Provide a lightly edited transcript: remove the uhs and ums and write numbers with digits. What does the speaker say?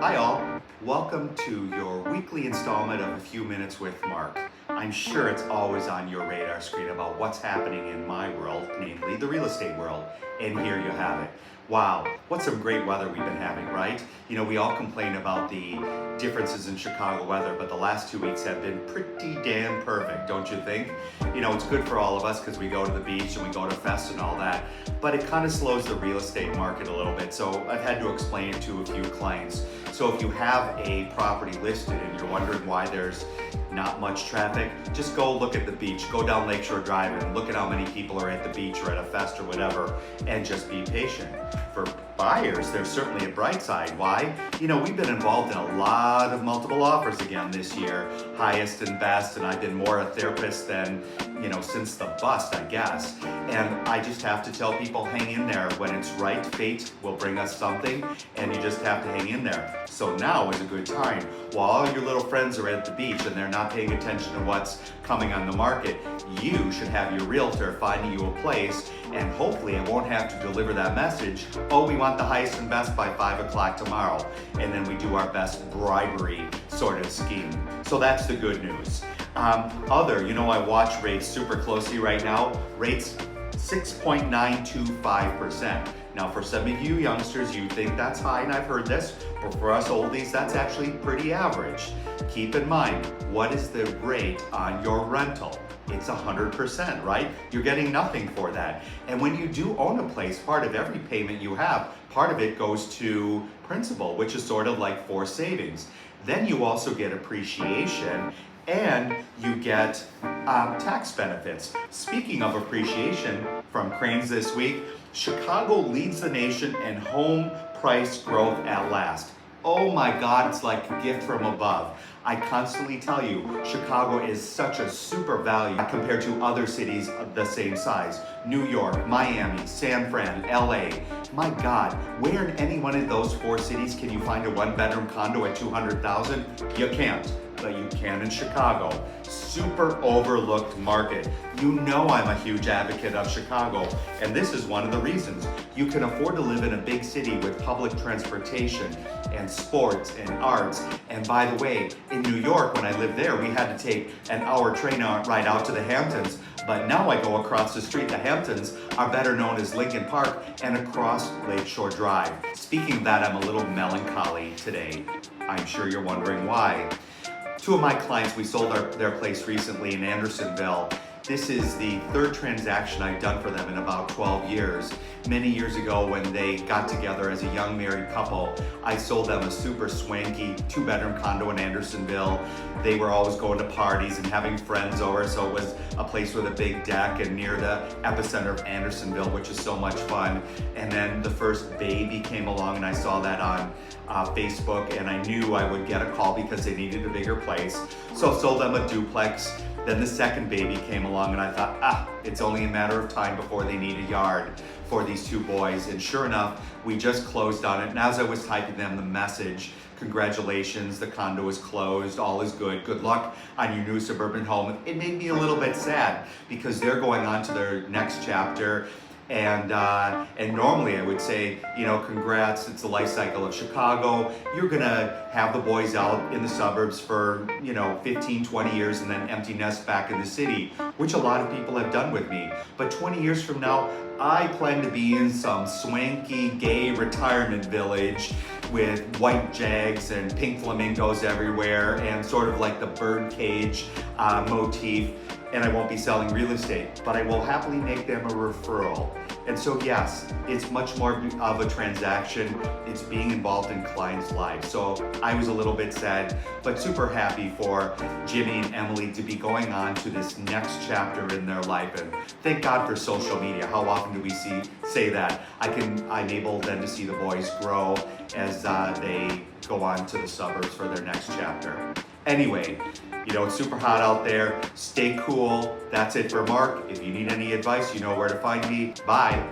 Hi all, welcome to your weekly installment of A Few Minutes with Mark. I'm sure it's always on your radar screen about what's happening in my world, namely the real estate world, and here you have it. Wow, what some great weather we've been having, right? You know, we all complain about the differences in Chicago weather, but the last 2 weeks have been pretty damn perfect, don't you think? You know, it's good for all of us because we go to the beach and we go to fests and all that, but it kind of slows the real estate market a little bit, so I've had to explain it to a few clients. So if you have a property listed and you're wondering why there's not much traffic, just go look at the beach, go down Lakeshore Drive and look at how many people are at the beach or at a fest or whatever, and just be patient. For buyers, there's certainly a bright side. Why? You know, we've been involved in a lot of multiple offers again this year, highest and best, and I've been more a therapist than, you know, since the bust, I guess. And I just have to tell people, hang in there. When it's right, fate will bring us something, and you just have to hang in there. So now is a good time. While all your little friends are at the beach and they're not paying attention to what's coming on the market, you should have your realtor finding you a place, and hopefully I won't have to deliver that message, oh, we want the highest and best by 5 o'clock tomorrow. And then we do our best bribery sort of scheme. So that's the good news. You know, I watch rates super closely right now. Rates 6.925%. Now for some of you youngsters, you think that's high, and I've heard this, but for us oldies, that's actually pretty average. Keep in mind, what is the rate on your rental? It's 100%, right? You're getting nothing for that. And when you do own a place, part of every payment you have, part of it goes to principal, which is sort of like forced savings. Then you also get appreciation, and you get tax benefits. Speaking of appreciation, from Cranes this week, Chicago leads the nation in home price growth at last. Oh my God, it's like a gift from above. I constantly tell you, Chicago is such a super value compared to other cities of the same size. New York, Miami, San Fran, LA. My God, where in any one of those four cities can you find a one-bedroom condo at $200,000? You can't, but you can in Chicago. Super overlooked market. You know I'm a huge advocate of Chicago, and this is one of the reasons. You can afford to live in a big city with public transportation and sports and arts. And by the way, in New York, when I lived there, we had to take an hour train ride out to the Hamptons. But now I go across the street. The Hamptons are better known as Lincoln Park and across Lakeshore Drive. Speaking of that, I'm a little melancholy today. I'm sure you're wondering why. Two of my clients, we sold their place recently in Andersonville. This is the third transaction I've done for them in about 12 years. Many years ago, when they got together as a young married couple, I sold them a super swanky 2-bedroom condo in Andersonville. They were always going to parties and having friends over, so it was a place with a big deck and near the epicenter of Andersonville, which is so much fun. And then the first baby came along, and I saw that on Facebook, and I knew I would get a call because they needed a bigger place. So I sold them a duplex. Then the second baby came along, and I thought, it's only a matter of time before they need a yard for these two boys. And sure enough, we just closed on it. And as I was typing them the message, congratulations, the condo is closed, all is good, good luck on your new suburban home. It made me a little bit sad because they're going on to their next chapter. And normally I would say, you know, congrats, it's the life cycle of Chicago. You're gonna have the boys out in the suburbs for, you know, 15, 20 years and then empty nest back in the city, which a lot of people have done with me. But 20 years from now, I plan to be in some swanky gay retirement village with white jags and pink flamingos everywhere and sort of like the birdcage motif. And I won't be selling real estate, but I will happily make them a referral. And so yes, it's much more of a transaction. It's being involved in clients' lives. So I was a little bit sad, but super happy for Jimmy and Emily to be going on to this next chapter in their life. And thank God for social media. How often do we say that? I'm able then to see the boys grow as they go on to the suburbs for their next chapter. Anyway, you know, it's super hot out there. Stay cool. That's it for Mark. If you need any advice, you know where to find me. Bye.